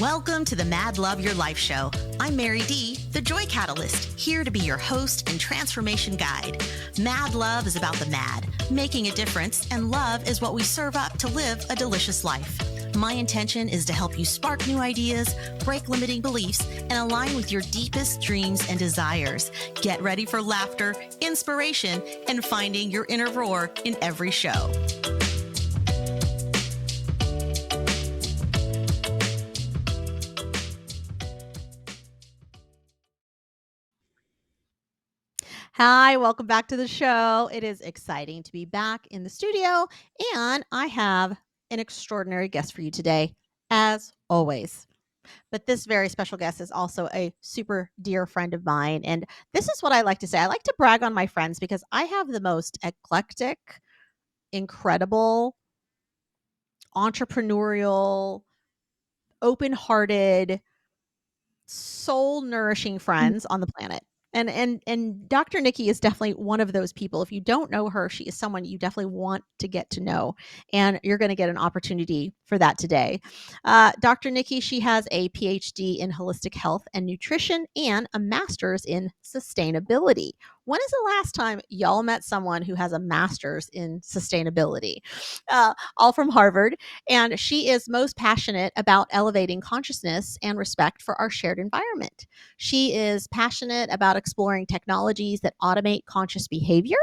Welcome to the Mad Love Your Life show. I'm Mary D, the Joy Catalyst, here to be your host and transformation guide. Mad Love is about the mad, making a difference, and love is what we serve up to live a delicious life. My intention is to help you spark new ideas, break limiting beliefs, and align with your deepest dreams and desires. Get ready for laughter, inspiration, and finding your inner roar in every show. Hi, welcome back to the show. It is exciting to be back in the studio, and I have an extraordinary guest for you today, as always. But this very special guest is also a super dear friend of mine. And this is what I like to say. I like to brag on my friends because I have the most eclectic, incredible, entrepreneurial, open-hearted, soul-nourishing friends on the planet. And Dr. Nikki is definitely one of those people. If you don't know her, she is someone you definitely want to get to know, and you're going to get an opportunity for that today. Dr. Nikki, she has a PhD in holistic health and nutrition and a master's in sustainability. When is the last time y'all met someone who has a master's in sustainability? All from Harvard. And she is most passionate about elevating consciousness and respect for our shared environment. She is passionate about exploring technologies that automate conscious behavior.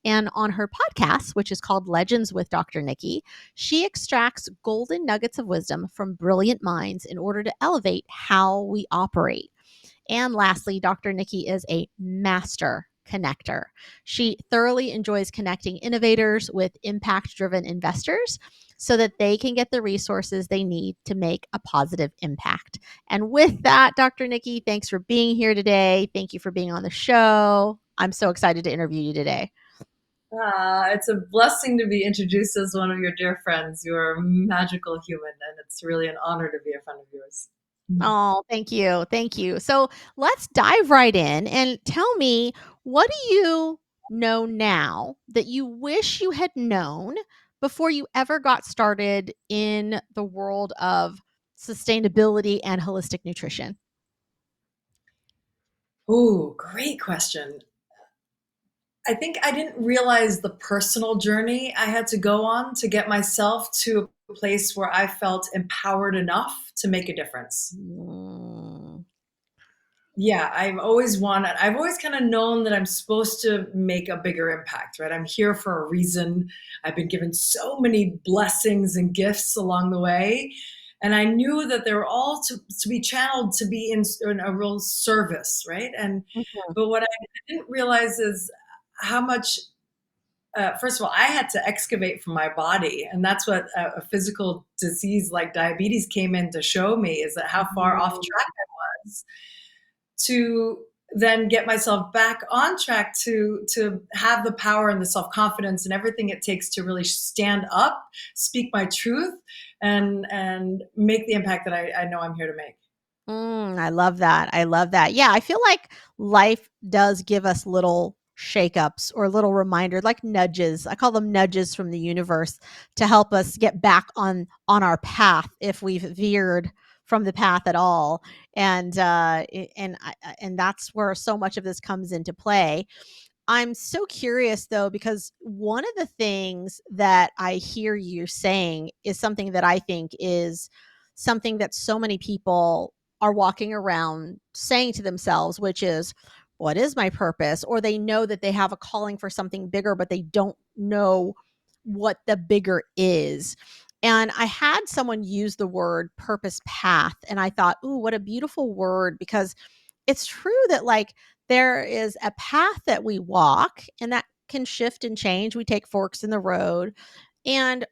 And on her podcast, which is called Legends with Dr. Nikki, she extracts golden nuggets of wisdom from brilliant minds in order to elevate how we operate. And lastly, Dr. Nikki is a master connector. She thoroughly enjoys connecting innovators with impact-driven investors so that they can get the resources they need to make a positive impact. And with that, Dr. Nikki, thanks for being here today. Thank you for being on the show. I'm so excited to interview you today. It's a blessing to be introduced as one of your dear friends. You're a magical human, and it's really an honor to be a friend of yours. Oh, thank you. Thank you. So let's dive right in and tell me, what do you know now that you wish you had known before you ever got started in the world of sustainability and holistic nutrition? Oh, great question. I think I didn't realize the personal journey I had to go on to get myself to a place where I felt empowered enough to make a difference. Mm. Yeah, I've always kind of known that I'm supposed to make a bigger impact, right? I'm here for a reason. I've been given so many blessings and gifts along the way. And I knew that they were all to be channeled to be in a real service, right? Mhm. But what I didn't realize is how much, first of all, I had to excavate from my body. And that's what a physical disease like diabetes came in to show me, is that how far off track I was, to then get myself back on track to have the power and the self-confidence and everything it takes to really stand up, speak my truth, and make the impact that I know I'm here to make. I love that. I love that. Yeah, I feel like life does give us little shakeups or little reminders, like nudges. I call them nudges from the universe to help us get back on our path if we've veered from the path at all. And that's where so much of this comes into play. I'm so curious though, because one of the things that I hear you saying is something that I think is something that so many people are walking around saying to themselves, which is, what is my purpose? Or they know that they have a calling for something bigger, but they don't know what the bigger is. And I had someone use the word purpose path, and I thought, ooh, what a beautiful word, because it's true that like there is a path that we walk and that can shift and change. We take forks in the road. And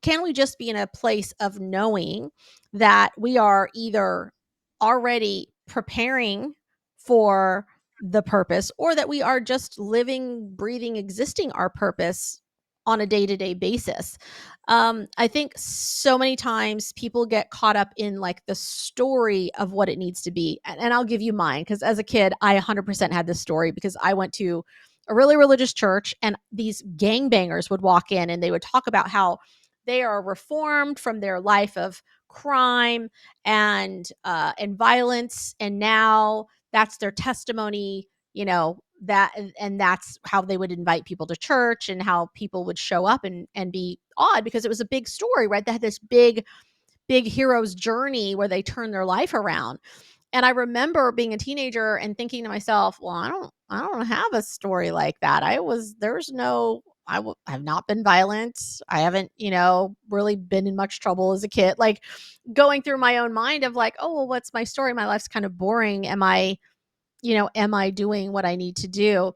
can we just be in a place of knowing that we are either already preparing for the purpose, or that we are just living, breathing, existing our purpose on a day-to-day basis? I think so many times people get caught up in like the story of what it needs to be. And I'll give you mine, because as a kid, I 100% had this story, because I went to a really religious church, and these gangbangers would walk in and they would talk about how they are reformed from their life of crime and violence, and now that's their testimony, that and that's how they would invite people to church and how people would show up and be awed because it was a big story, right? They had this big hero's journey where they turn their life around. And I remember being a teenager and thinking to myself, well, I don't have a story like that. There's no, I've not been violent. I haven't, really been in much trouble as a kid. Like going through my own mind of like, oh, well, what's my story? My life's kind of boring. Am I doing what I need to do?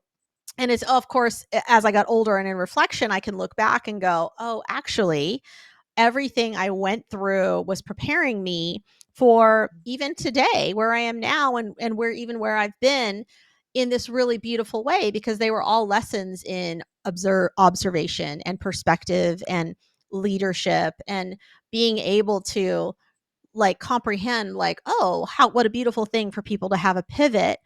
And it's, of course, as I got older and in reflection, I can look back and go, oh, actually, everything I went through was preparing me for even today where I am now and where I've been in this really beautiful way, because they were all lessons in observation and perspective and leadership and being able to like comprehend like, oh, how what a beautiful thing for people to have a pivot,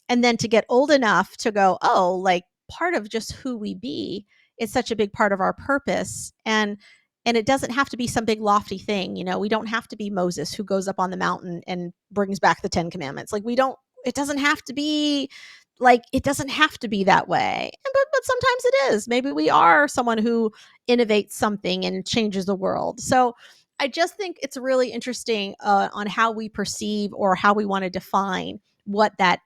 and then to get old enough to go, oh, like part of just who we be is such a big part of our purpose. And it doesn't have to be some big lofty thing. We don't have to be Moses who goes up on the mountain and brings back the 10 commandments. Like we don't it doesn't have to be it doesn't have to be that way. But sometimes it is. Maybe we are someone who innovates something and changes the world. So I just think it's really interesting on how we perceive or how we want to define what that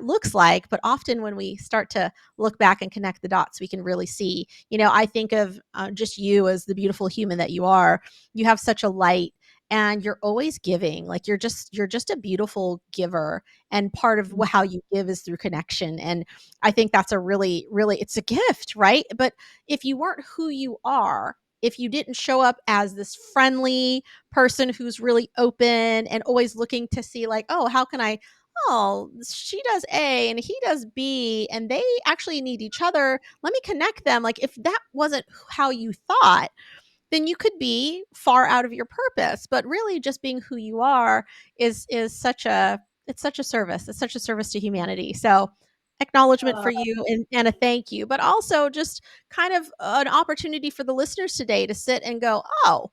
looks like. But often when we start to look back and connect the dots, we can really see. I think of just you as the beautiful human that you are. You have such a light, and you're always giving. Like you're just a beautiful giver, and part of how you give is through connection. And I think that's a really, really, it's a gift, right? But if you weren't who you are, if you didn't show up as this friendly person who's really open and always looking to see like, oh, how can I, oh, she does A and he does B and they actually need each other, let me connect them. Like if that wasn't how you thought, then you could be far out of your purpose. But really just being who you are is such a service. It's such a service to humanity. So acknowledgement for you and a thank you, but also just kind of an opportunity for the listeners today to sit and go, oh,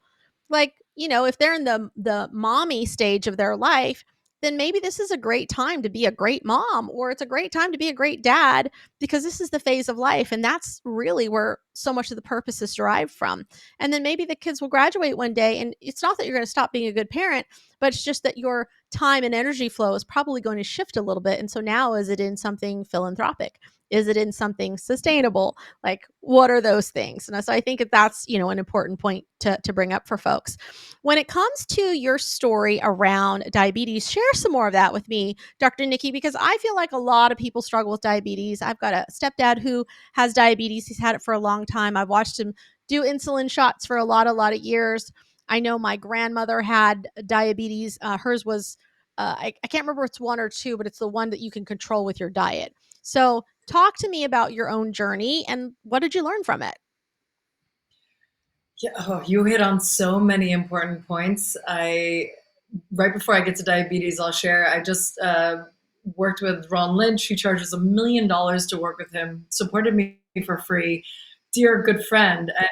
like, if they're in the mommy stage of their life, then maybe this is a great time to be a great mom, or it's a great time to be a great dad, because this is the phase of life. And that's really where so much of the purpose is derived from. And then maybe the kids will graduate one day, and it's not that you're going to stop being a good parent, but it's just that your time and energy flow is probably going to shift a little bit. And so now, is it in something philanthropic? Is it in something sustainable? Like, what are those things? And so I think that's, an important point to bring up for folks. When it comes to your story around diabetes, share some more of that with me, Dr. Nikki, because I feel like a lot of people struggle with diabetes. I've got a stepdad who has diabetes. He's had it for a long time. I've watched him do insulin shots for a lot of years. I know my grandmother had diabetes. Hers was, I can't remember if it's one or two, but it's the one that you can control with your diet. So talk to me about your own journey and what did you learn from it? Yeah, oh, you hit on so many important points. Right before I get to diabetes, I'll share. I just worked with Ron Lynch, who charges $1 million to work with him, supported me for free. Dear good friend, and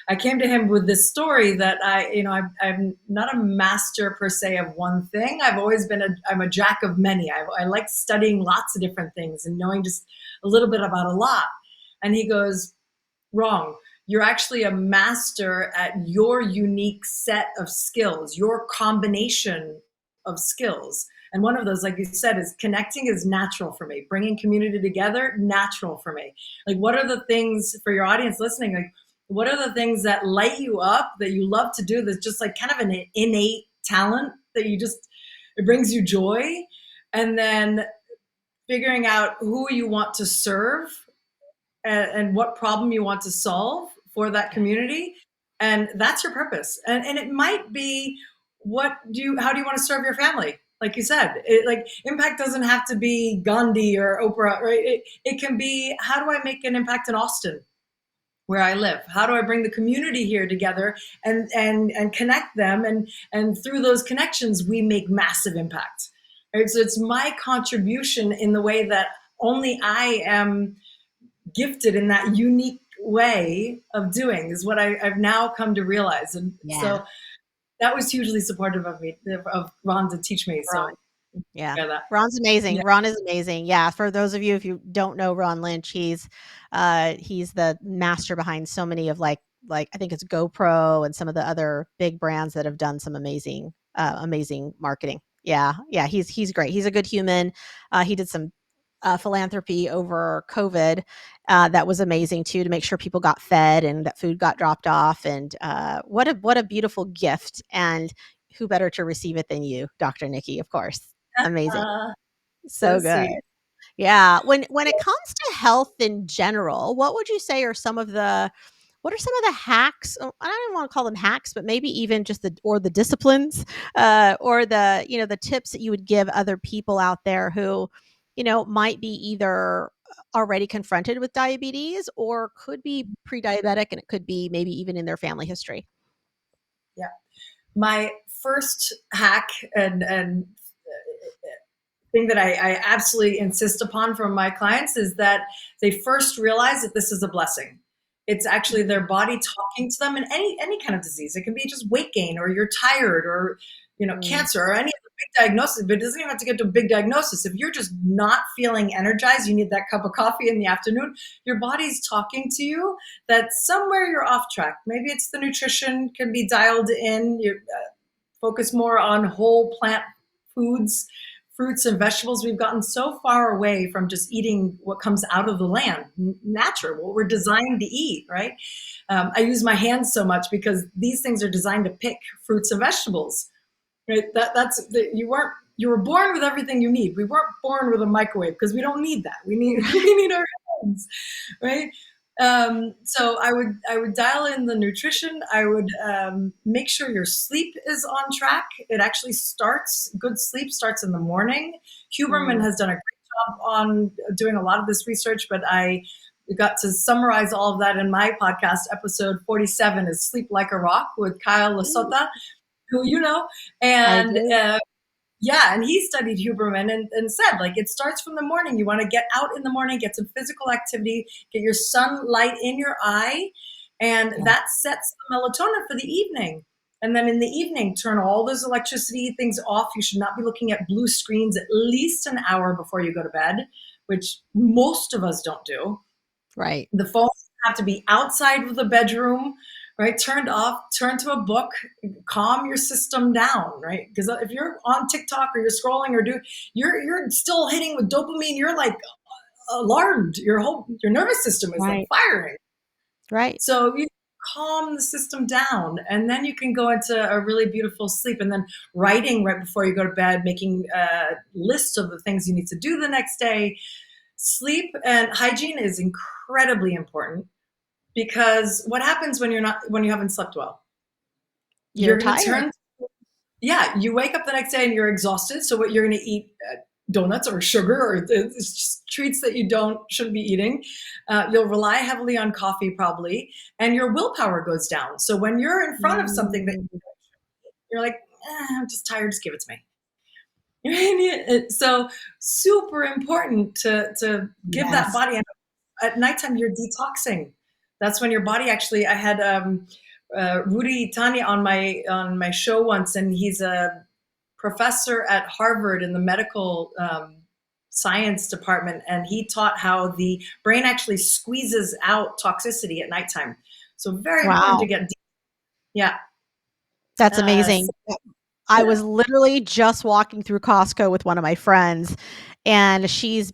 I came to him with this story that I'm not a master per se of one thing. I've always been I'm a jack of many. I like studying lots of different things and knowing just a little bit about a lot. And he goes, wrong. You're actually a master at your unique set of skills, your combination of skills. And one of those, like you said, is connecting is natural for me. Bringing community together, natural for me. Like, what are the things for your audience listening? Like, what are the things that light you up that you love to do that's just like kind of an innate talent that it brings you joy? And then figuring out who you want to serve and what problem you want to solve for that community, and that's your purpose. And it might be, how do you want to serve your family? Like you said, like impact doesn't have to be Gandhi or Oprah, right? It can be, how do I make an impact in Austin where I live? How do I bring the community here together and connect them, and through those connections we make massive impact, right? So it's my contribution in the way that only I am gifted in that unique way of doing, is what I've now come to realize. And Yeah. so that was hugely supportive of me, of Ron to teach me. Ron. So Yeah. yeah, that. Ron's amazing. Yeah. Ron is amazing. Yeah. For those of you, if you don't know Ron Lynch, he's the master behind so many of like I think it's GoPro and some of the other big brands that have done some amazing marketing. Yeah. Yeah. He's great. He's a good human. He did some philanthropy over COVID that was amazing too, to make sure people got fed and that food got dropped off. And what a beautiful gift. And who better to receive it than you, Dr. Nikki, of course. Amazing. So So good. sweet. Yeah. When it comes to health in general, what would you say are what are some of the hacks? I don't want to call them hacks, but maybe even just the disciplines, or the tips that you would give other people out there who, might be either already confronted with diabetes or could be pre-diabetic, and it could be maybe even in their family history. Yeah. My first hack and thing that I absolutely insist upon from my clients is that they first realize that this is a blessing. It's actually their body talking to them in any kind of disease. It can be just weight gain, or you're tired, or Mm, cancer, or any of the big diagnosis. But it doesn't even have to get to a big diagnosis. If you're just not feeling energized, you need that cup of coffee in the afternoon. Your body's talking to you that somewhere you're off track. Maybe it's the nutrition can be dialed in. You focus more on whole plant foods, fruits and vegetables. We've gotten so far away from just eating what comes out of the land, natural, what we're designed to eat, right? I use my hands so much because these things are designed to pick fruits and vegetables, right? You were born with everything you need. We weren't born with a microwave because we don't need that. We need we need our hands, right? So I would dial in the nutrition. I would make sure your sleep is on track. It actually starts good sleep starts in the morning. Huberman mm, has done a great job on doing a lot of this research, but I got to summarize all of that in my podcast. Episode 47 is Sleep Like a Rock with Kyle mm, Lasota, who I and do. yeah, and he studied Huberman and said, like, it starts from the morning. You want to get out in the morning, get some physical activity, get your sunlight in your eye, and Yeah. that sets the melatonin for the evening. And then in the evening, turn all those electricity things off. You should not be looking at blue screens at least an hour before you go to bed, which most of us don't do. Right. The phones have to be outside of the bedroom, right? Turned off, turn to a book, calm your system down, right? Because if you're on TikTok or you're scrolling you're still hitting with dopamine, you're like alarmed. Your nervous system is like Right. firing. Right. So you calm the system down, and then you can go into a really beautiful sleep. And then writing right before you go to bed, making a list of the things you need to do the next day. Sleep and hygiene is incredibly important, because what happens when you haven't slept well? You're You're going to tired. turn Yeah, you wake up the next day and you're exhausted. So what you're going to eat, donuts or sugar, or it's just treats that you don't shouldn't be eating. You'll rely heavily on coffee probably, and your willpower goes down. So when you're in front of something that Mm, you're like, I'm just tired, just give it to me. So super important to give that yes. body. At nighttime you're detoxing. That's when your body actually. I had Rudy Tanya on my show once, and he's a professor at Harvard in the medical science department, and he taught how the brain actually squeezes out toxicity at nighttime. So very important to Wow. get deep. Yeah. That's uh, amazing. I was literally just walking through Costco with one of my friends, and she's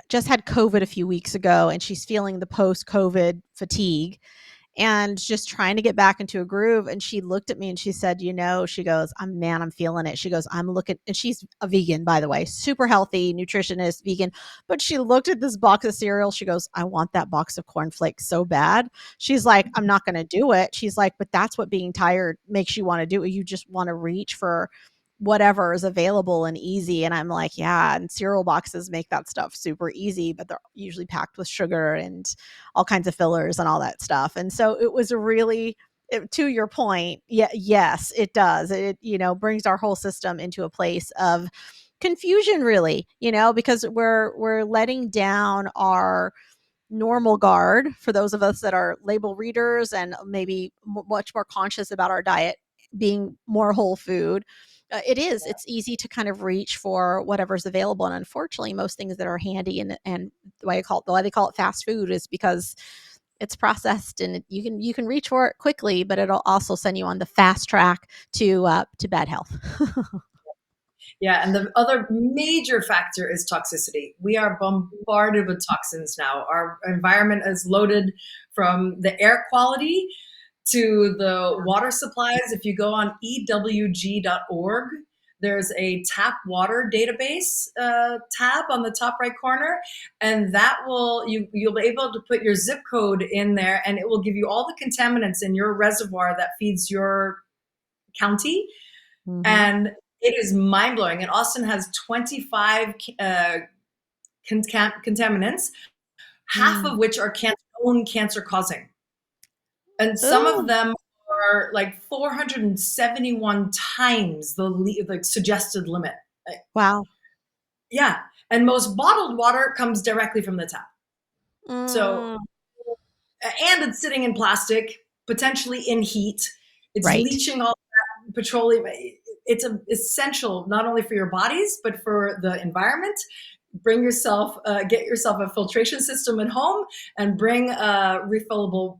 just had COVID a few weeks ago, and she's feeling the post-COVID fatigue and just trying to get back into a groove. And she looked at me and she said, she goes, I'm feeling it. She goes, I'm looking, and she's a vegan, by the way, super healthy, nutritionist, vegan. But she looked at this box of cereal. She goes, I want that box of cornflakes so bad. She's like, I'm not going to do it. She's like, but that's what being tired makes you want to do. You just want to reach for whatever is available and easy. And I'm like, yeah. And cereal boxes make that stuff super easy, but they're usually packed with sugar and all kinds of fillers and all that stuff. And so it was to your point, yeah, yes, it does. It, brings our whole system into a place of confusion, really, because we're letting down our normal guard for those of us that are label readers and maybe much more conscious about our diet being more whole food, it's easy to kind of reach for whatever's available. And unfortunately, most things that are handy and the why they call it fast food is because it's processed and you can reach for it quickly, but it'll also send you on the fast track to bad health. Yeah, and the other major factor is toxicity. We are bombarded with toxins now. Our environment is loaded from the air quality to the water supplies. If you go on ewg.org, there's a tap water database tab on the top right corner, and that you'll be able to put your zip code in there, and it will give you all the contaminants in your reservoir that feeds your county. Mm-hmm. And it is mind blowing. And Austin has 25 contaminants, half Mm. of which are known cancer causing. And some of Oh, them are like 471 times the suggested limit. wow. Yeah. And most bottled water comes directly from the tap. So, Mm, and it's sitting in plastic, potentially in heat. It's right. leaching all that petroleum. It's essential not only for your bodies, but for the environment. Get yourself a filtration system at home and bring a refillable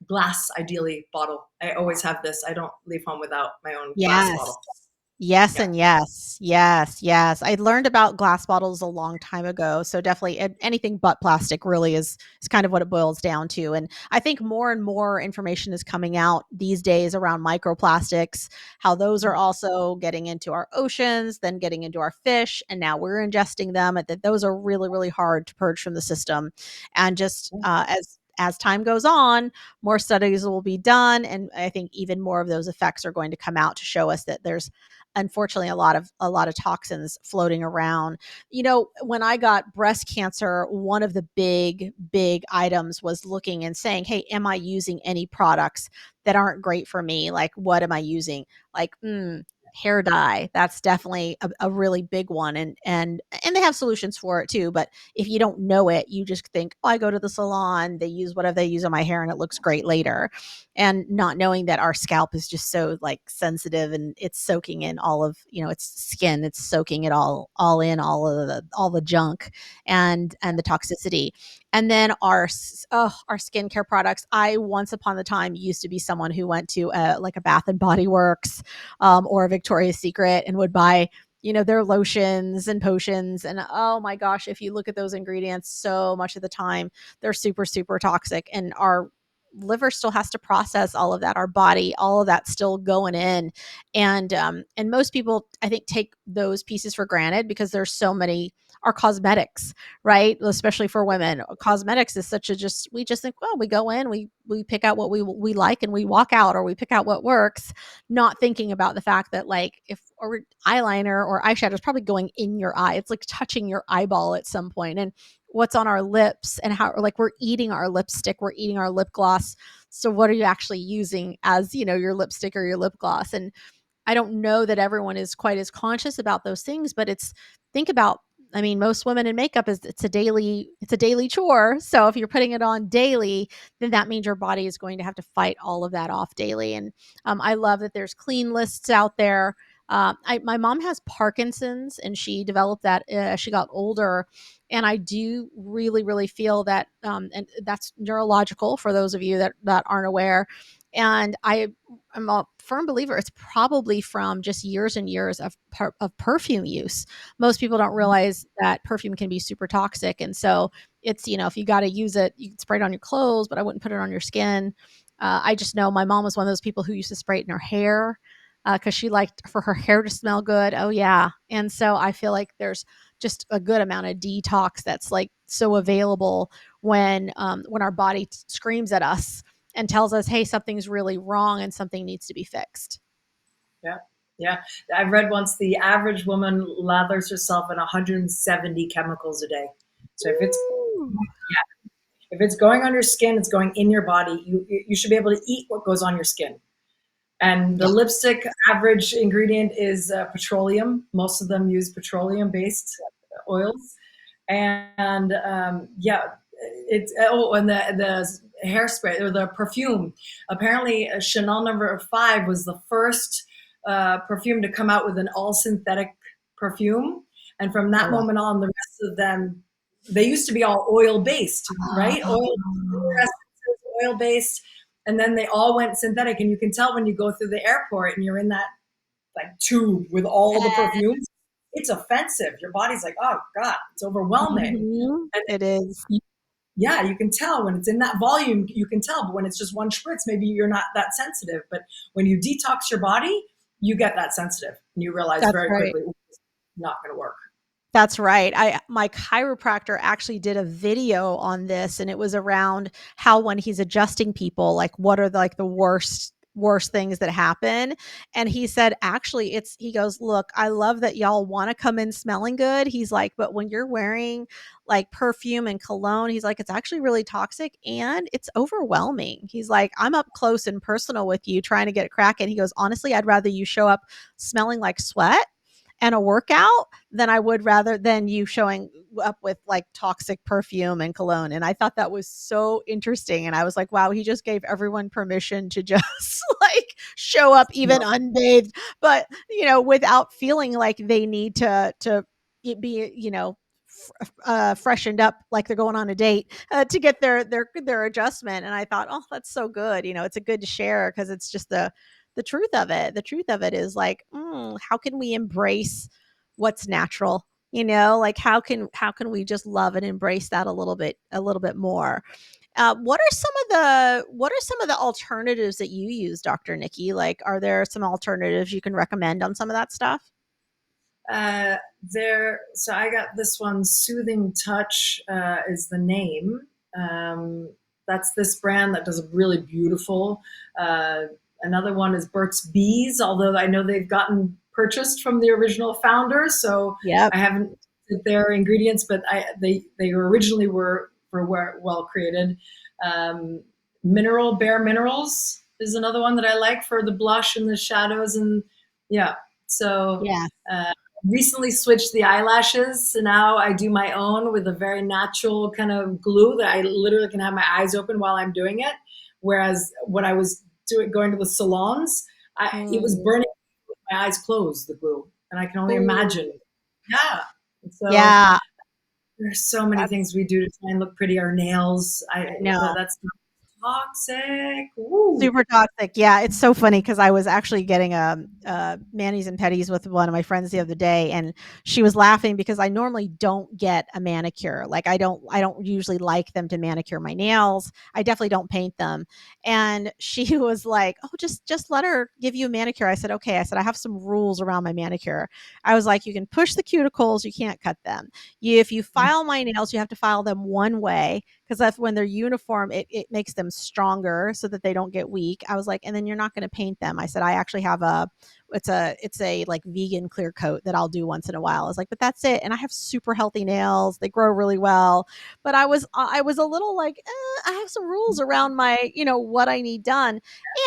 glass, ideally bottle. I always have this. I don't leave home without my own glass Yes. bottle. Yes Yeah. and yes. Yes, yes. I learned about glass bottles a long time ago, so definitely anything but plastic really is kind of what it boils down to. And I think more and more information is coming out these days around microplastics, how those are also getting into our oceans, then getting into our fish, and now we're ingesting them, and that those are really, really hard to purge from the system. And just as time goes on, more studies will be done, and I think even more of those effects are going to come out to show us that there's unfortunately a lot of toxins floating around. When I got breast cancer, one of the big items was looking and saying, hey, am I using any products that aren't great for me? Like, what am I using? Like, hair dye, that's definitely a really big one, and they have solutions for it too. But if you don't know it, you just think, oh, I go to the salon, they use whatever they use on my hair and it looks great later, and not knowing that our scalp is just so like sensitive, and it's soaking in all of, its skin, it's soaking it all in, all the junk and the toxicity. And then our skincare products. I once upon a time used to be someone who went to like a Bath and Body Works, or a Victoria's Secret, and would buy their lotions and potions. And oh my gosh, if you look at those ingredients, so much of the time they're super, super toxic. And our liver still has to process all of that, our body, all of that still going in. And most people, I think, take those pieces for granted because there's so many. Our cosmetics, right, especially for women, cosmetics is such a just we just think, well, we go in, we pick out what we like, and we walk out, or we pick out what works, not thinking about the fact that, like, if or eyeliner or eyeshadow is probably going in your eye, it's like touching your eyeball at some point. And what's on our lips, and how, like, we're eating our lipstick, we're eating our lip gloss. So what are you actually using as, your lipstick or your lip gloss? And I don't know that everyone is quite as conscious about those things, but think about, I mean, most women in makeup it's a daily chore. So if you're putting it on daily, then that means your body is going to have to fight all of that off daily. And I love that there's clean lists out there. My mom has Parkinson's, and she developed that as she got older. And I do really, really feel that, and that's neurological for those of you that aren't aware. And I'm a firm believer it's probably from just years and years of perfume use. Most people don't realize that perfume can be super toxic. And so it's, if you got to use it, you can spray it on your clothes, but I wouldn't put it on your skin. I just know my mom was one of those people who used to spray it in her hair because she liked for her hair to smell good. Oh, yeah. And so I feel like there's just a good amount of detox that's like so available when our body screams at us and tells us, hey, something's really wrong and something needs to be fixed. Yeah. Yeah. I read once the average woman lathers herself in 170 chemicals a day. So Ooh. if it's going on your skin, it's going in your body. You should be able to eat what goes on your skin. And the Yeah. lipstick average ingredient is petroleum. Most of them use petroleum based oils. And yeah, it's and the hairspray or the perfume. Apparently, Chanel No. 5 was the first perfume to come out with an all synthetic perfume, and from Oh, that wow. moment on, the rest of them, they used to be all oil based, right? Oil essences, oil based, and then they all went synthetic. And you can tell when you go through the airport and you're in that like tube with all the perfumes. It's offensive. Your body's like, oh God, it's overwhelming. Mhm. And It is. yeah, you can tell when it's in that volume, you can tell, but when it's just one spritz, maybe you're not that sensitive. But when you detox your body, you get that sensitive and you realize That's very right. quickly, it's not going to work. That's right. My chiropractor actually did a video on this, and it was around how when he's adjusting people, like what are the worst things that happen. And he said actually he goes, look, I love that y'all want to come in smelling good. He's like, but when you're wearing like perfume and cologne, he's like, it's actually really toxic and it's overwhelming. He's like, I'm up close and personal with you trying to get it cracking. He goes, honestly, I'd rather you show up smelling like sweat and a workout than I would rather than you showing up with like toxic perfume and cologne. And I thought that was so interesting. And I was like, wow, he just gave everyone permission to just like show up even No. unbathed, but without feeling like they need to be, freshened up like they're going on a date to get their adjustment. And I thought, oh, that's so good. It's a good to share because it's just the truth of it. The truth of it is like, how can we embrace what's natural? Like how can we just love and embrace that a little bit more? What are some of the alternatives that you use, Dr. Nikki? Like, are there some alternatives you can recommend on some of that stuff? Uh, so I got this one, Soothing Touch is the name. Um, that's this brand that does a really beautiful. Uh, Another one is Burt's Bees, although I know they've gotten purchased from the original founders, so Yep. I haven't looked at their ingredients, but they originally were well created. Um, Bare Minerals is another one that I like for the blush and the shadows, and yeah, so. Yeah. Uh, Recently switched the eyelashes. So now I do my own with a very natural kind of glue that I literally can have my eyes open while I'm doing it. Whereas when I was going to the salons, it was Mm. burning with my eyes closed, the glue. And I can only Ooh. imagine. Yeah. And so Yeah. there's so many That's, things we do to try and look pretty. Our nails, I know. that's toxic. Woo. Super toxic. Yeah, it's so funny because I was actually getting a manis and pedis with one of my friends the other day, and she was laughing because I normally don't get a manicure. Like I don't usually like them to manicure my nails. I definitely don't paint them. And she was like, "Oh, just let her give you a manicure." I said, "Okay." I said, "I have some rules around my manicure." I was like, "You can push the cuticles, you can't cut them. If you file my nails, you have to file them one way because that's when they're uniform, it makes them stronger so that they don't get weak." I was like, and then you're not going to paint them. I said, I actually have it's a like vegan clear coat that I'll do once in a while. I was like, but that's it. And I have super healthy nails. They grow really well. But I was a little like, I have some rules around my, what I need done.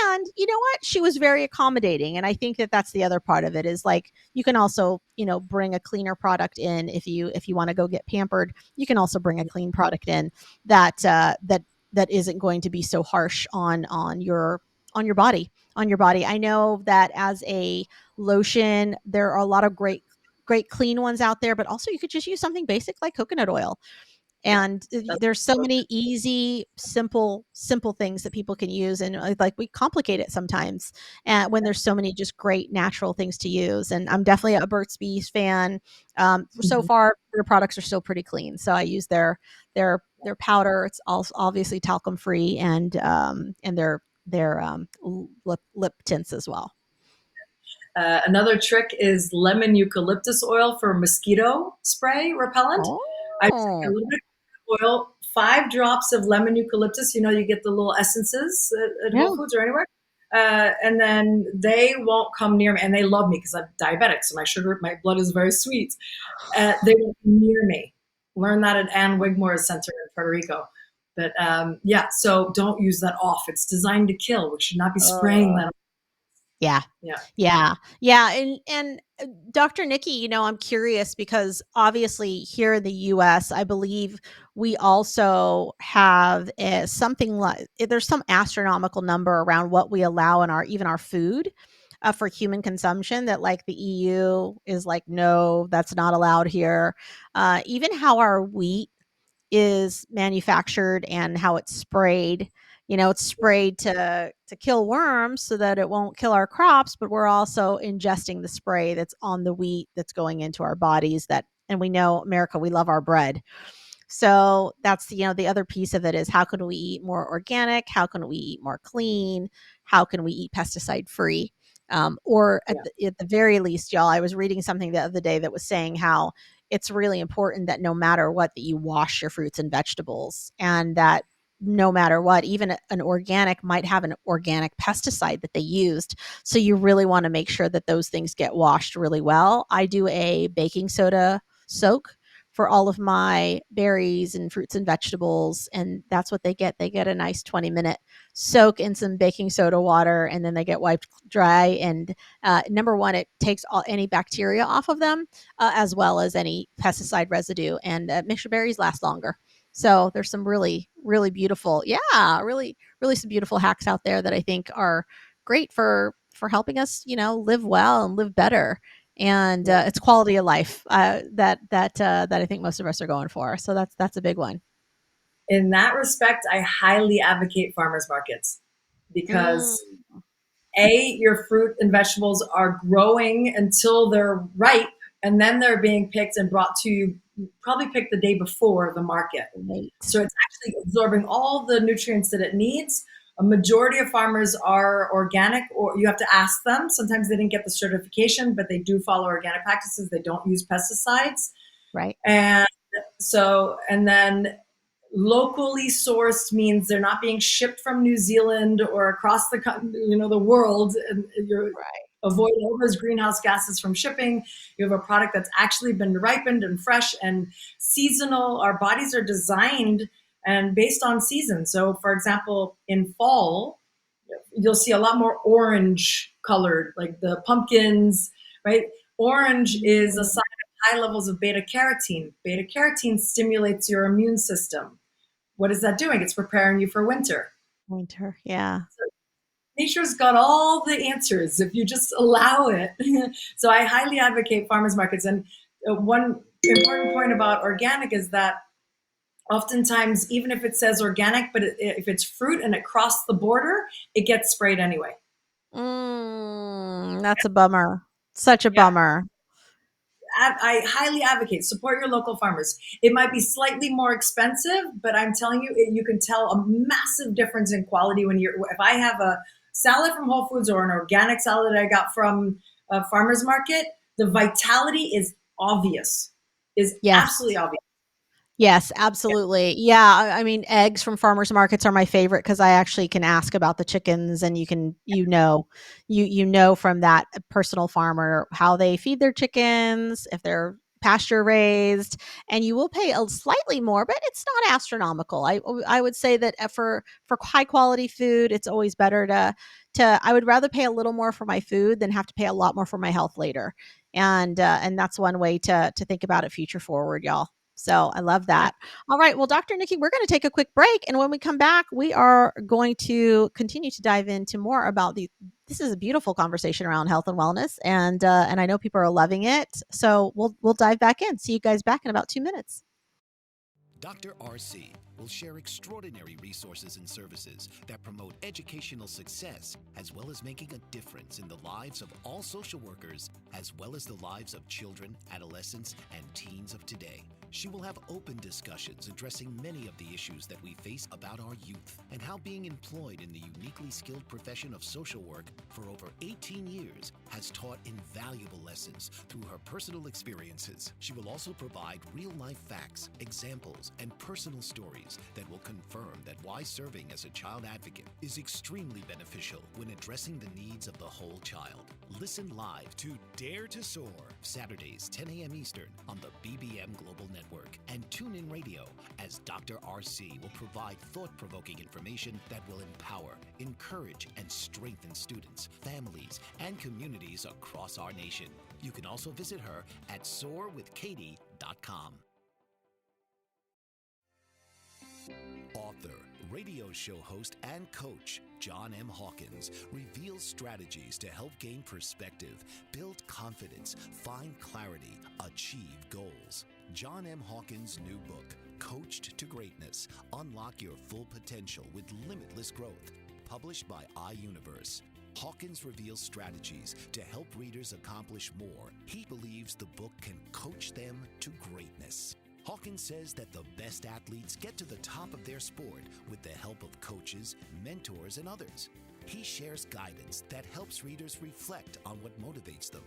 And you know what? She was very accommodating. And I think that that's the other part of it is like, you can also, bring a cleaner product in if you want to go get pampered. You can also bring a clean product in that isn't going to be so harsh on your body. I know that as a lotion, there are a lot of great clean ones out there, but also you could just use something basic like coconut oil. Yeah. And That's there's so many easy, simple things that people can use, and like we complicate it sometimes. And when there's so many just great natural things to use, and I'm definitely a Burt's Bees fan. So Mhm. far, their products are still pretty clean, so I use their powder. It's also obviously talcum free, and their lip tints as well. Another trick is lemon eucalyptus oil for mosquito spray repellent. I just take a Oh, little bit of oil, 5 drops of lemon eucalyptus. You get the little essences at yeah. Whole Foods or anywhere. And then they won't come near me, and they love me because I'm diabetic, so my blood is very sweet. They won't come near me. Learn that at Ann Wigmore's center in Puerto Rico. But yeah, so don't use that off. It's designed to kill. We should not be spraying Oh, that. Yeah. Yeah, Yeah. Yeah, and Dr. Nikki, I'm curious because obviously here in the US, I believe we also have something like there's some astronomical number around what we allow in our even our food for human consumption that like the EU is like, no, that's not allowed here. Even how our wheat is manufactured and how it's sprayed. It's sprayed to kill worms so that it won't kill our crops, but we're also ingesting the spray that's on the wheat that's going into our bodies and we know America, we love our bread. So that's the other piece of it is how can we eat more organic? How can we eat more clean? How can we eat pesticide free? Or yeah, at the very least, y'all, I was reading something the other day that was saying how it's really important that no matter what, that you wash your fruits and vegetables, and that no matter what, even an organic might have an organic pesticide that they used. So you really want to make sure that those things get washed really well. I do a baking soda soak for all of my berries and fruits and vegetables. And that's what they get. They get a nice 20-minute soak in some baking soda water, and then they get wiped dry. And number one, it takes any bacteria off of them, as well as any pesticide residue, and makes your berries last longer. So there's some really, really beautiful, yeah, really, really some beautiful hacks out there that I think are great for helping us, live well and live better, and yeah. it's quality of life that I think most of us are going for. So that's a big one. In that respect, I highly advocate farmers markets Mm, because your fruit and vegetables are growing until they're ripe, and then they're being picked and brought to you, probably picked the day before the market. right, So it's actually absorbing all the nutrients that it needs. A majority of farmers are organic, or you have to ask them. Sometimes they didn't get the certification, but they do follow organic practices. They don't use pesticides. right, And and then locally sourced means they're not being shipped from New Zealand or across the world, and you're right. avoiding all those greenhouse gases from shipping. You have a product that's actually been ripened and fresh and seasonal. Our bodies are designed and based on season. So, for example, in fall, you'll see a lot more orange colored, like the pumpkins, right? Orange is a Mm, sign of high levels of beta carotene. Beta carotene stimulates your immune system. What is that doing? It's preparing you for winter. winter, yeah. So nature's got all the answers if you just allow it. So I highly advocate farmers markets. And one important point about organic is that oftentimes, even if it says organic, but if it's fruit and it crossed the border, it gets sprayed anyway. That's a bummer. Such a Yeah. bummer. I highly advocate support your local farmers. It might be slightly more expensive, but I'm telling you, you can tell a massive difference in quality when if I have a salad from Whole Foods or an organic salad that I got from a farmer's market, the vitality is obvious, is Yes. absolutely obvious. Yes, absolutely. Yeah, I mean, eggs from farmers markets are my favorite because I actually can ask about the chickens, and you know from that personal farmer how they feed their chickens, if they're pasture raised, and you will pay a slightly more, but it's not astronomical. I would say that for high quality food, it's always better to I would rather pay a little more for my food than have to pay a lot more for my health later. And that's one way to think about it future forward, y'all. So I love Yeah. that. All right. Well, Dr. Nikki, we're going to take a quick break. And when we come back, we are going to continue to dive into more about this is a beautiful conversation around health and wellness. And I know people are loving it. So we'll dive back in. See you guys back in about 2 minutes. Dr. RC will share extraordinary resources and services that promote educational success, as well as making a difference in the lives of all social workers, as well as the lives of children, adolescents, and teens of today. She will have open discussions addressing many of the issues that we face about our youth and how being employed in the uniquely skilled profession of social work for over 18 years has taught invaluable lessons through her personal experiences. She will also provide real-life facts, examples, and personal stories studies that will confirm that why serving as a child advocate is extremely beneficial when addressing the needs of the whole child. Listen live to Dare to Soar, Saturdays, 10 a.m. Eastern on the BBM Global Network, and tune in radio as Dr. RC will provide thought-provoking information that will empower, encourage, and strengthen students, families, and communities across our nation. You can also visit her at soarwithkatie.com. Author, radio show host, and coach John M. Hawkins reveals strategies to help gain perspective, build confidence, find clarity, achieve goals. John M. Hawkins' new book, Coached to Greatness, Unlock Your Full Potential with Limitless Growth, published by iUniverse. Hawkins reveals strategies to help readers accomplish more. He believes the book can coach them to greatness. Hawkins says that the best athletes get to the top of their sport with the help of coaches, mentors, and others. He shares guidance that helps readers reflect on what motivates them,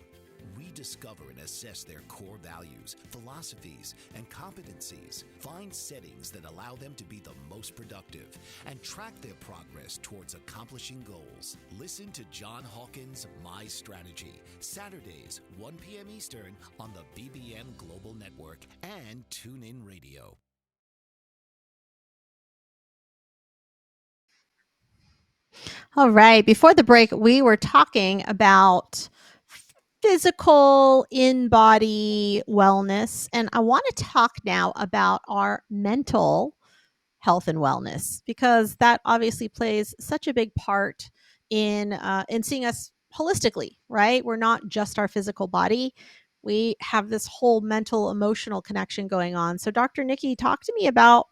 rediscover and assess their core values, philosophies, and competencies, find settings that allow them to be the most productive, and track their progress towards accomplishing goals. Listen to John Hawkins' My Strategy, Saturdays, 1 p.m. Eastern on the BBM Global Network and TuneIn Radio. All right. Before the break, we were talking about physical in-body wellness, and I want to talk now about our mental health and wellness, because that obviously plays such a big part in seeing us holistically, right? We're not just our physical body. We have this whole mental emotional connection going on. So Dr. Nikki, talk to me about,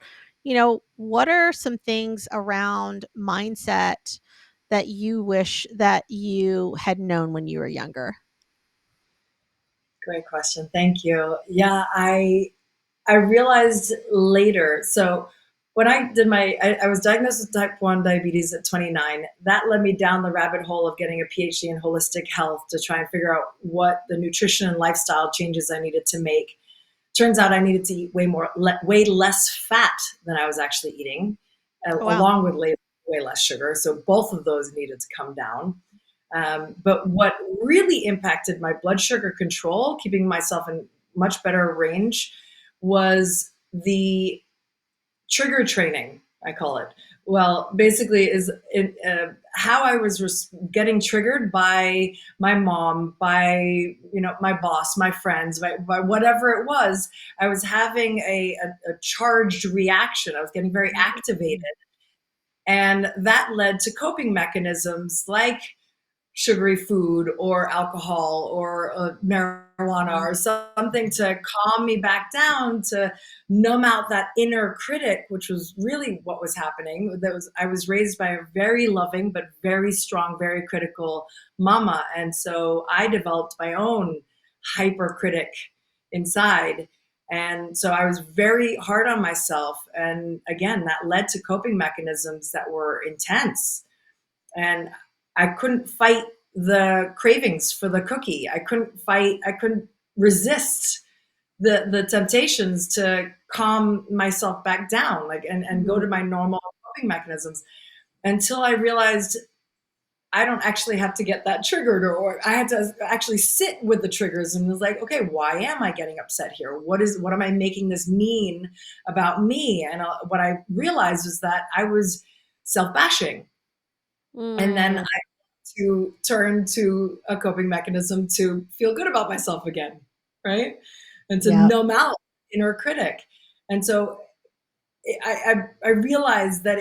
what are some things around mindset that you wish that you had known when you were younger? Great question. Thank you. Yeah, I realized later. So when I was diagnosed with type 1 diabetes at 29. That led me down the rabbit hole of getting a PhD in holistic health to try and figure out what the nutrition and lifestyle changes I needed to make. Turns out I needed to eat way less fat than I was actually eating, Oh, wow. along with way less sugar. So both of those needed to come down. But what really impacted my blood sugar control, keeping myself in much better range, was the trigger training, I call it. Well, basically is how I was getting triggered by my mom, by my boss, my friends, by whatever it was. I was having a charged reaction. I was getting very activated, and that led to coping mechanisms like sugary food or alcohol or marijuana or something to calm me back down, to numb out that inner critic, which was really what was happening. I was raised by a very loving but very strong, very critical mama, and so I developed my own hypercritic inside. And so I was very hard on myself, and again, that led to coping mechanisms that were intense. And I couldn't fight the cravings for the cookie. I couldn't resist the temptations to calm myself back down, and go to my normal coping mechanisms, until I realized I don't actually have to get that triggered, or I had to actually sit with the triggers and was like, okay, why am I getting upset here? What am I making this mean about me? And what I realized was that I was self-bashing. And then I to turn to a coping mechanism to feel good about myself again, right? And to Yep. numb out inner critic. And so I realized that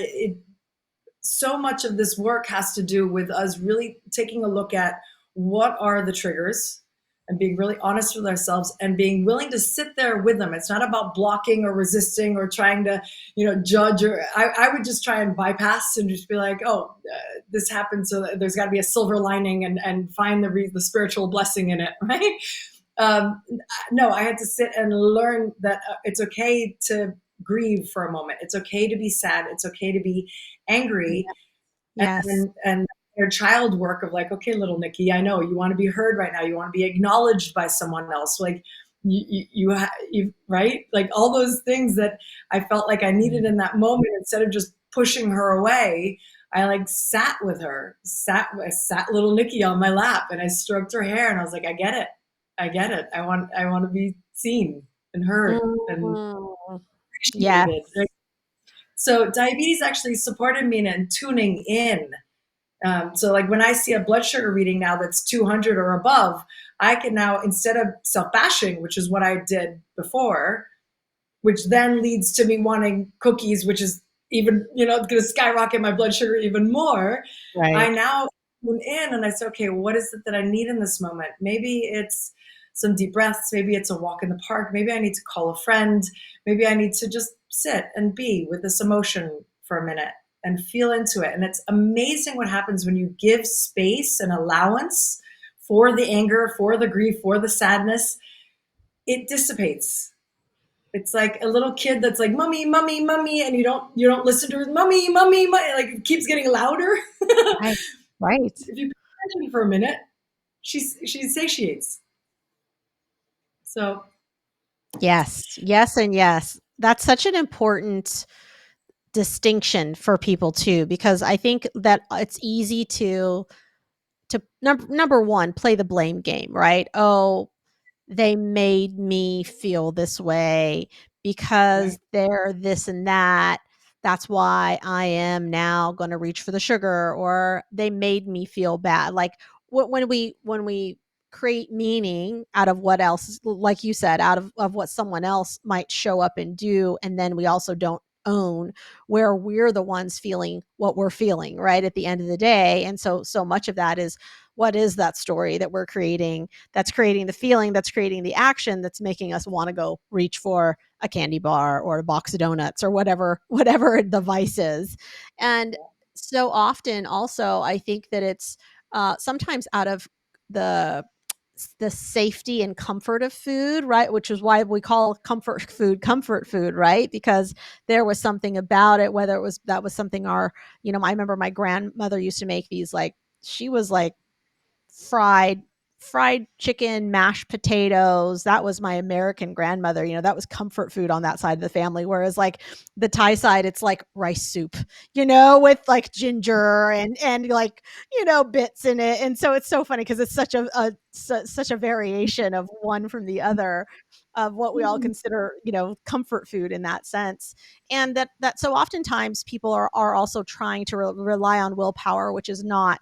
so much of this work has to do with us really taking a look at what are the triggers, and being really honest with ourselves and being willing to sit there with them. It's not about blocking or resisting or trying to, judge. Or I would just try and bypass and just be like, oh, this happened, so there's got to be a silver lining, and find the spiritual blessing in it, right? No, I had to sit and learn that it's okay to grieve for a moment. It's okay to be sad. It's okay to be angry. Yes. And their child work of like, okay, little Nikki, I know you want to be heard right now. You want to be acknowledged by someone else. Like, you right, like all those things that I felt like I needed in that moment, instead of just pushing her away, I like sat with her, I sat little Nikki on my lap, and I stroked her hair, and I was like, I get it, I want to be seen and heard and Mhm. Yes. appreciated. So diabetes actually supported me in tuning in. So like when I see a blood sugar reading now that's 200 or above, I can now, instead of self-bashing, which is what I did before, which then leads to me wanting cookies, which is even, going to skyrocket my blood sugar even more. I Right. now tune in and I say, okay, what is it that I need in this moment? Maybe it's some deep breaths. Maybe it's a walk in the park. Maybe I need to call a friend. Maybe I need to just sit and be with this emotion for a minute and feel into it. And it's amazing what happens when you give space and allowance for the anger, for the grief, for the sadness. It dissipates. It's like a little kid that's like, mommy, mommy, mommy, and you don't listen to her, mommy, mommy, mommy, like it keeps getting louder. Right. Right. If you pay attention for a minute, she satiates. So Yes. Yes, and yes. That's such an important distinction for people too, because I think that it's easy to number one, play the blame game, right? Oh, they made me feel this way right. because they're this and that. That's why I am now going to reach for the sugar, or they made me feel bad. Like when we create meaning out of what else, like you said, out of what someone else might show up and do, and then we also don't own where we're the ones feeling what we're feeling right at the end of the day. And so much of that is, what is that story that we're creating, that's creating the feeling, that's creating the action, that's making us want to go reach for a candy bar or a box of donuts or whatever the vice is. And so often also I think that it's sometimes out of the the safety and comfort of food, right? Which is why we call comfort food, right? Because there was something about it, whether it was that was something our, I remember my grandmother used to make these, like, she was like fried fried chicken, mashed potatoes. That was my American grandmother. That was comfort food on that side of the family. Whereas like the Thai side, it's like rice soup, with like ginger and like, bits in it. And so it's so funny because it's such a variation of one from the other of what we all consider, comfort food in that sense. And that so oftentimes people are also trying to rely on willpower, which is not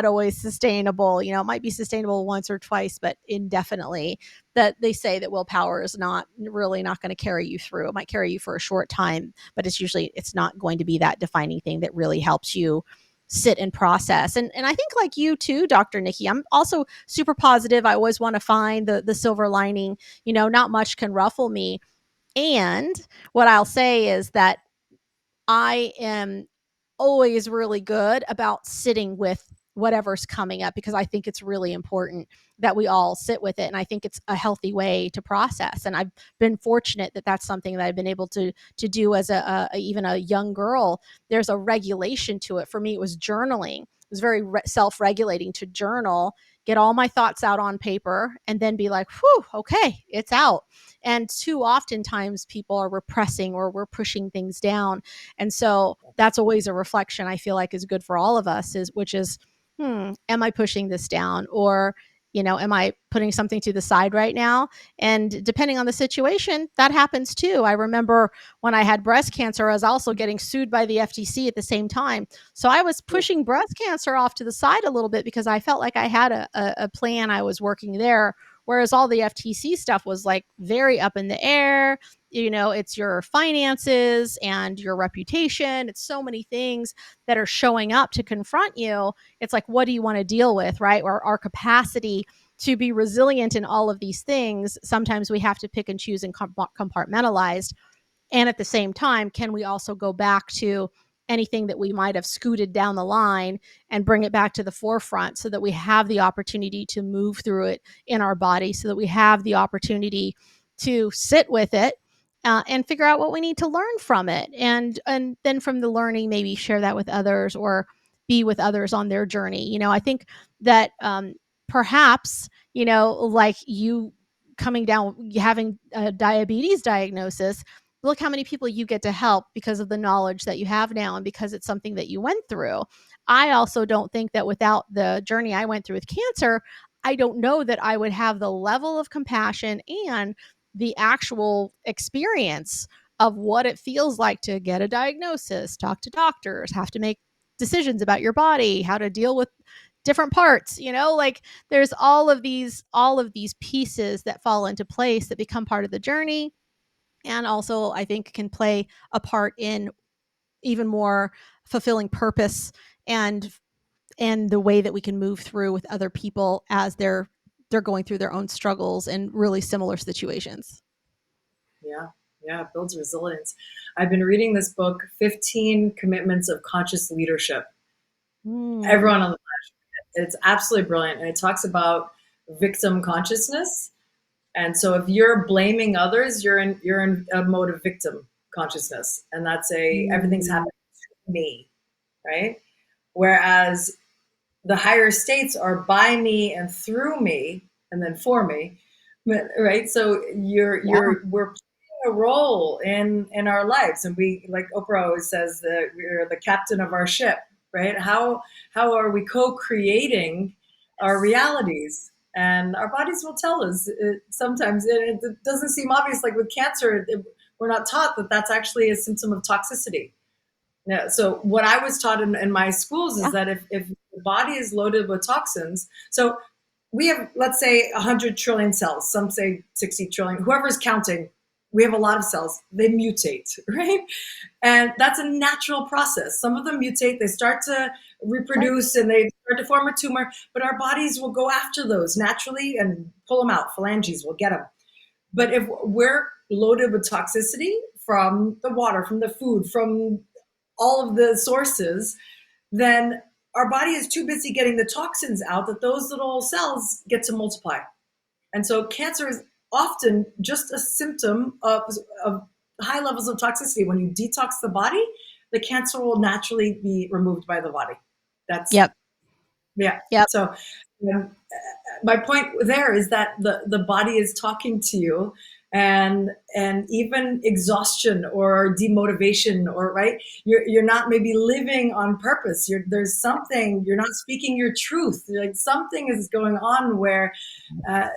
always sustainable. It might be sustainable once or twice, but indefinitely. That they say that willpower is not going to carry you through. It might carry you for a short time, but it's not going to be that defining thing that really helps you sit and process. And I think like you too, Dr. Nikki, I'm also super positive. I always want to find the silver lining. Not much can ruffle me. And what I'll say is that I am always really good about sitting with whatever's coming up, because I think it's really important that we all sit with it. And I think it's a healthy way to process. And I've been fortunate that that's something that I've been able to do as even a young girl. There's a regulation to it. For me, it was journaling. It was very self-regulating to journal, get all my thoughts out on paper, and then be like, whew, okay, it's out. And too oftentimes people are repressing or we're pushing things down. And so that's always a reflection I feel like is good for all of us, which is, am I pushing this down? Or, am I putting something to the side right now? And depending on the situation, that happens too. I remember when I had breast cancer, I was also getting sued by the FTC at the same time. So I was pushing breast cancer off to the side a little bit because I felt like I had a plan. I was working there. Whereas all the FTC stuff was like very up in the air. It's your finances and your reputation. It's so many things that are showing up to confront you. It's like, what do you want to deal with, right? Or our capacity to be resilient in all of these things. Sometimes we have to pick and choose and compartmentalize. And at the same time, can we also go back to anything that we might have scooted down the line and bring it back to the forefront so that we have the opportunity to move through it in our body, so that we have the opportunity to sit with it and figure out what we need to learn from it. And then from the learning, maybe share that with others or be with others on their journey. I think that perhaps, like you coming down, having a diabetes diagnosis, look how many people you get to help because of the knowledge that you have now and because it's something that you went through. I also don't think that without the journey I went through with cancer, I don't know that I would have the level of compassion and the actual experience of what it feels like to get a diagnosis, talk to doctors, have to make decisions about your body, how to deal with different parts, like there's all of these pieces that fall into place that become part of the journey, and also I think can play a part in even more fulfilling purpose and the way that we can move through with other people as they're going through their own struggles and really similar situations. Yeah, yeah, it builds resilience. I've been reading this book, 15 Commitments of Conscious Leadership. Mm. Everyone on the planet, it's absolutely brilliant. And it talks about victim consciousness. And so if you're blaming others, you're in a mode of victim consciousness. And that's everything's Mm. happening to me, right? Whereas the higher states are by me and through me and then for me, right? So Yeah. we're playing a role in our lives, and we, like Oprah always says, that we're the captain of our ship, right? How are we co-creating our Yes. realities? And our bodies will tell us. Sometimes it doesn't seem obvious, like with cancer, we're not taught that that's actually a symptom of toxicity. Yeah. So what I was taught in my schools is Yeah. that if the body is loaded with toxins, so we have, let's say, 100 trillion cells, some say 60 trillion, whoever's counting, we have a lot of cells. They mutate, right? And that's a natural process. Some of them mutate, they start to Right. reproduce and they start to form a tumor, but our bodies will go after those naturally and pull them out. Phalanges will get them. But if we're loaded with toxicity from the water, from the food, from all of the sources, then our body is too busy getting the toxins out that those little cells get to multiply. And so cancer is often just a symptom of high levels of toxicity. When you detox the body, the cancer will naturally be removed by the body. That's, Yep. yeah. Yep. So my point there is that the body is talking to you, and even exhaustion or demotivation, or right, you're not maybe living on purpose. There's something, you're not speaking your truth. Like something is going on where uh,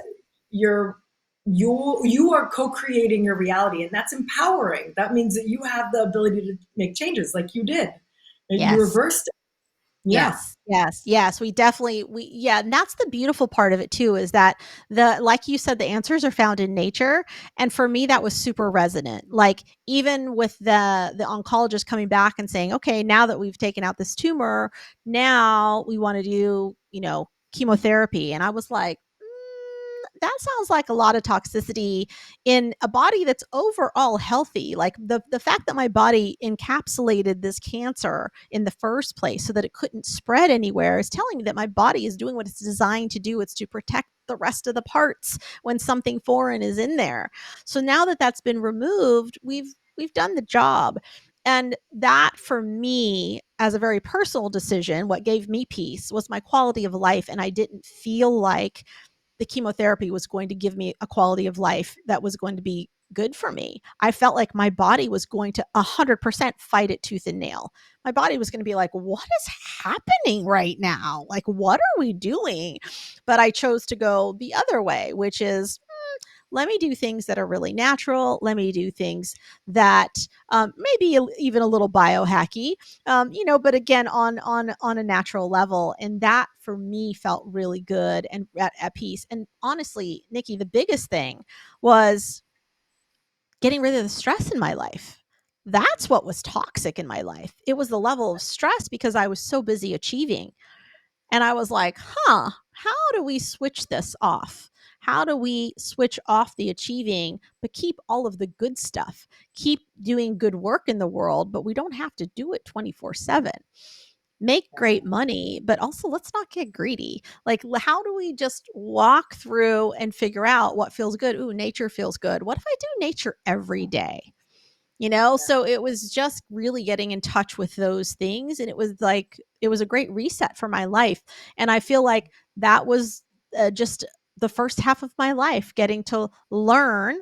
you're you are co-creating your reality, and that's empowering. That means that you have the ability to make changes like you did, and you Yes. reversed it. Yeah. Yes, yes, yes. Yeah, and that's the beautiful part of it too, is that like you said, the answers are found in nature. And for me, that was super resonant. Like even with the oncologist coming back and saying, okay, now that we've taken out this tumor, now we want to do, chemotherapy. And I was like, that sounds like a lot of toxicity in a body that's overall healthy. Like the fact that my body encapsulated this cancer in the first place so that it couldn't spread anywhere is telling me that my body is doing what it's designed to do. It's to protect the rest of the parts when something foreign is in there. So now that that's been removed, we've done the job. And that for me, as a very personal decision, what gave me peace was my quality of life. And I didn't feel like the chemotherapy was going to give me a quality of life that was going to be good for me. I felt like my body was going to 100% fight it tooth and nail. My body was going to be like, what is happening right now? Like, what are we doing? But I chose to go the other way, which is, let me do things that are really natural. Let me do things that maybe even a little biohacky, but again on a natural level. And that for me felt really good and at peace. And honestly, Nikki, the biggest thing was getting rid of the stress in my life. That's what was toxic in my life. It was the level of stress because I was so busy achieving. And I was like, how do we switch this off? How do we switch off the achieving, but keep all of the good stuff? Keep doing good work in the world, but we don't have to do it 24/7. Make great money, but also let's not get greedy. Like, how do we just walk through and figure out what feels good? Ooh, nature feels good. What if I do nature every day? So it was just really getting in touch with those things, and it was a great reset for my life. And I feel like that was just the first half of my life getting to learn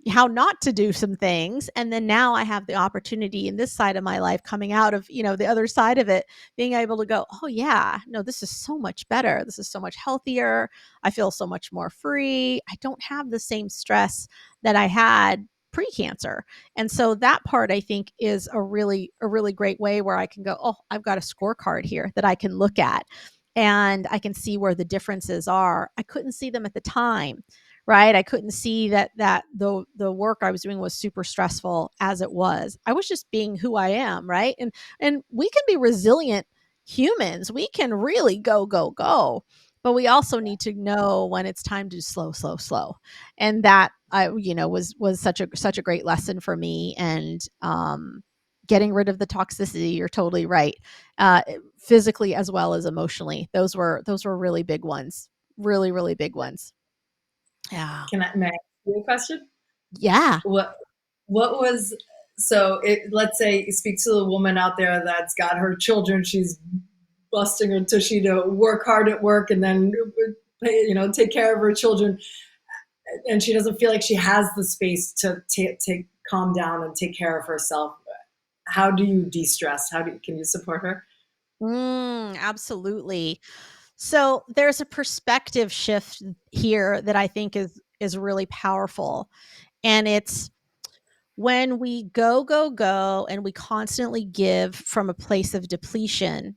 how not to do some things, and then now I have the opportunity in this side of my life coming out of, the other side of it, being able to go, oh yeah, no, this is so much better, this is so much healthier, I feel so much more free, I don't have the same stress that I had pre-cancer. And so that part, I think, is a really great way where I can go, oh, I've got a scorecard here that I can look at, and I can see where the differences are. I couldn't see them at the time, right? I couldn't see that the work I was doing was super stressful as it was. I was just being who I am, right? And we can be resilient humans. We can really go, but we also need to know when it's time to slow. And that was such a great lesson for me. And getting rid of the toxicity, you're totally right. Physically as well as emotionally. Those were really big ones. Really, really big ones. Yeah. May I ask you a question? Yeah. What what was so let's say speak to the woman out there that's got her children, she's busting her tushy to work hard at work and then take care of her children, and she doesn't feel like she has the space to take calm down and take care of herself. How do you de-stress? Can you support her? Absolutely. So there's a perspective shift here that I think is really powerful. And it's when we go, and we constantly give from a place of depletion,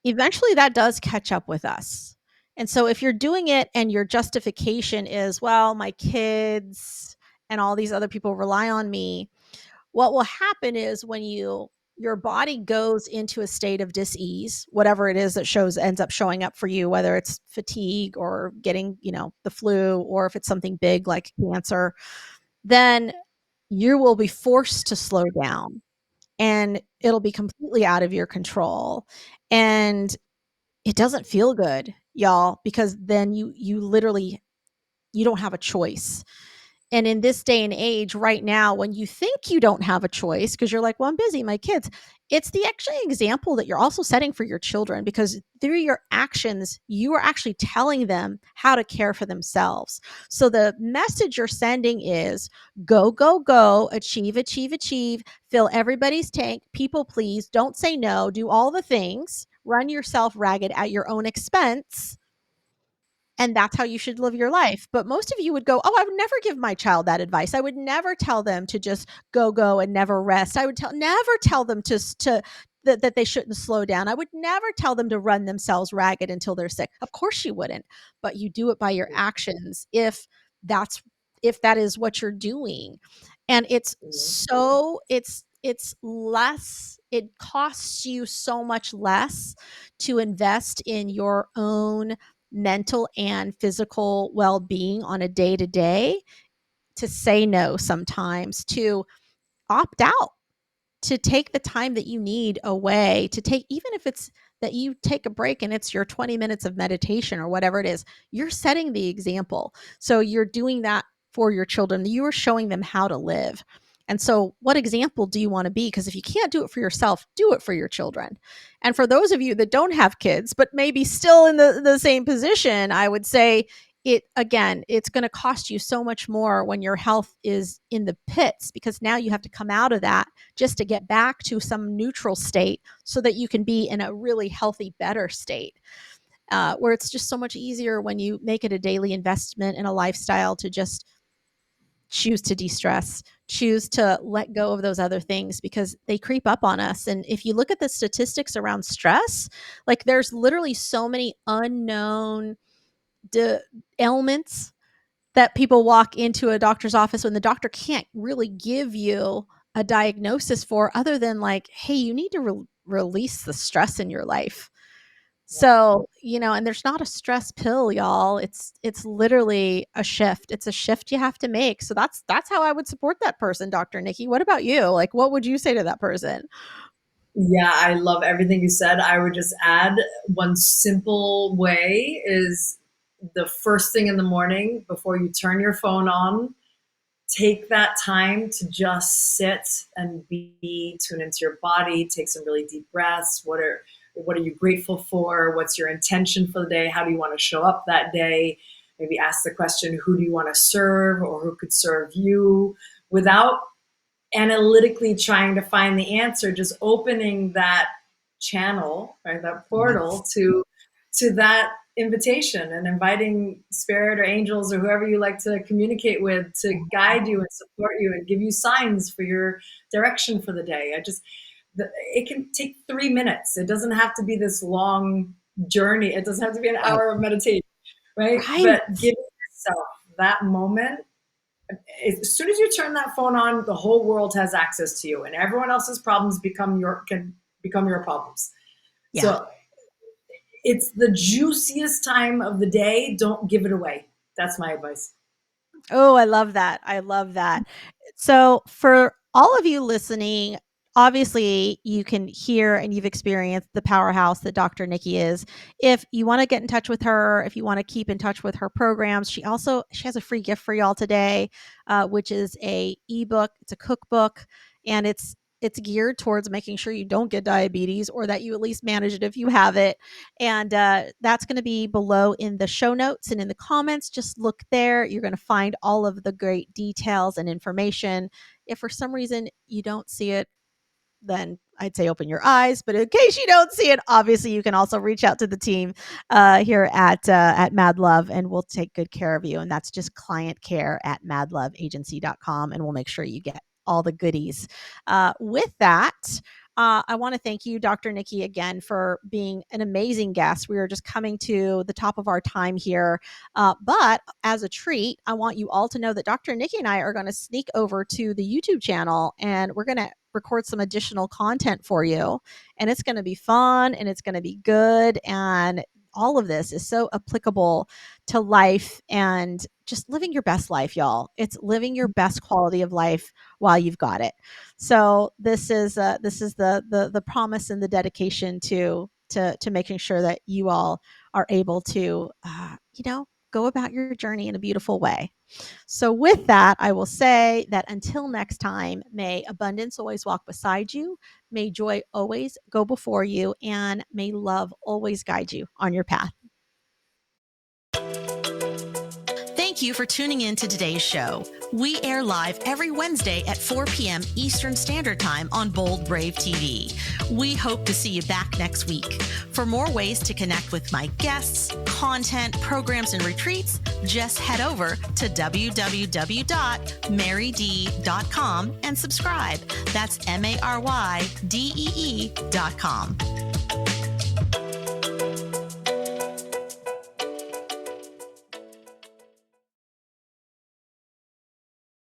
eventually that does catch up with us. And so if you're doing it and your justification is, well, my kids and all these other people rely on me, what will happen is when your body goes into a state of dis-ease, whatever it is that ends up showing up for you, whether it's fatigue or getting, the flu, or if it's something big like cancer, then you will be forced to slow down, and it'll be completely out of your control. And it doesn't feel good, y'all, because then you literally, you don't have a choice. And in this day and age right now, when you think you don't have a choice because you're like, well, I'm busy, my kids, it's the actually example that you're also setting for your children, because through your actions, you are actually telling them how to care for themselves. So the message you're sending is go, achieve, fill everybody's tank, people please, don't say no, do all the things, run yourself ragged at your own expense, and that's how you should live your life. But most of you would go, oh, I would never give my child that advice. I would never tell them to just go and never rest. I would never tell them that they shouldn't slow down. I would never tell them to run themselves ragged until they're sick. Of course you wouldn't, but you do it by your actions that's if that is what you're doing. And it's less, it costs you so much less to invest in your own mental and physical well-being on a day-to-day, to say no sometimes, to opt out, to take the time that you need away, to take, even if it's that you take a break and it's your 20 minutes of meditation or whatever it is, you're setting the example. So you're doing that for your children. You are showing them how to live. And so what example do you want to be? Because if you can't do it for yourself, do it for your children. And for those of you that don't have kids, but maybe still in the same position, I would say it's going to cost you so much more when your health is in the pits, because now you have to come out of that just to get back to some neutral state so that you can be in a really healthy, better state. Where it's just so much easier when you make it a daily investment in a lifestyle to just choose to de-stress, choose to let go of those other things, because they creep up on us. And if you look at the statistics around stress, like there's literally so many unknown ailments that people walk into a doctor's office when the doctor can't really give you a diagnosis for, other than like, hey, you need to release the stress in your life. So, and there's not a stress pill, y'all. It's literally a shift. It's a shift you have to make. So that's how I would support that person, Dr. Nikki. What about you? Like, what would you say to that person? Yeah, I love everything you said. I would just add one simple way is the first thing in the morning before you turn your phone on, take that time to just sit and tune into your body, take some really deep breaths. What are you grateful for? What's your intention for the day? How do you want to show up that day? Maybe ask the question, who do you want to serve, or who could serve you, without analytically trying to find the answer, just opening that channel, right, that portal to that invitation, and inviting spirit or angels or whoever you like to communicate with to guide you and support you and give you signs for your direction for the day. It can take 3 minutes. It doesn't have to be this long journey. It doesn't have to be an hour of meditation, right? Right. But giving yourself that moment, as soon as you turn that phone on, the whole world has access to you, and everyone else's problems can become your problems. Yeah. So it's the juiciest time of the day. Don't give it away. That's my advice. Oh, I love that. I love that. So, for all of you listening, obviously you can hear and you've experienced the powerhouse that Dr. Nikki is. If you want to get in touch with her, if you want to keep in touch with her programs, she has a free gift for y'all today, which is a ebook. It's a cookbook, and it's geared towards making sure you don't get diabetes, or that you at least manage it if you have it. And that's going to be below in the show notes and in the comments. Just look there. You're going to find all of the great details and information. If for some reason you don't see it, then I'd say open your eyes. But in case you don't see it, obviously you can also reach out to the team here at Mad Love, and we'll take good care of you. And that's just client care at madloveagency.com, and we'll make sure you get all the goodies. With that, I want to thank you, Dr. Nikki, again for being an amazing guest. We are just coming to the top of our time here. But as a treat, I want you all to know that Dr. Nikki and I are going to sneak over to the YouTube channel, and we're going to record some additional content for you. And it's going to be fun, and it's going to be good. And all of this is so applicable to life and just living your best life, y'all. It's living your best quality of life while you've got it. So this is the promise and the dedication to making sure that you all are able to go about your journey in a beautiful way. So with that, I will say that until next time, may abundance always walk beside you, may joy always go before you, and may love always guide you on your path. Thank you for tuning in to today's show. We air live every Wednesday at 4 p.m. Eastern Standard Time on Bold Brave TV. We hope to see you back next week. For more ways to connect with my guests, content, programs, and retreats, just head over to www.marydee.com and subscribe. That's MARYDEE.com.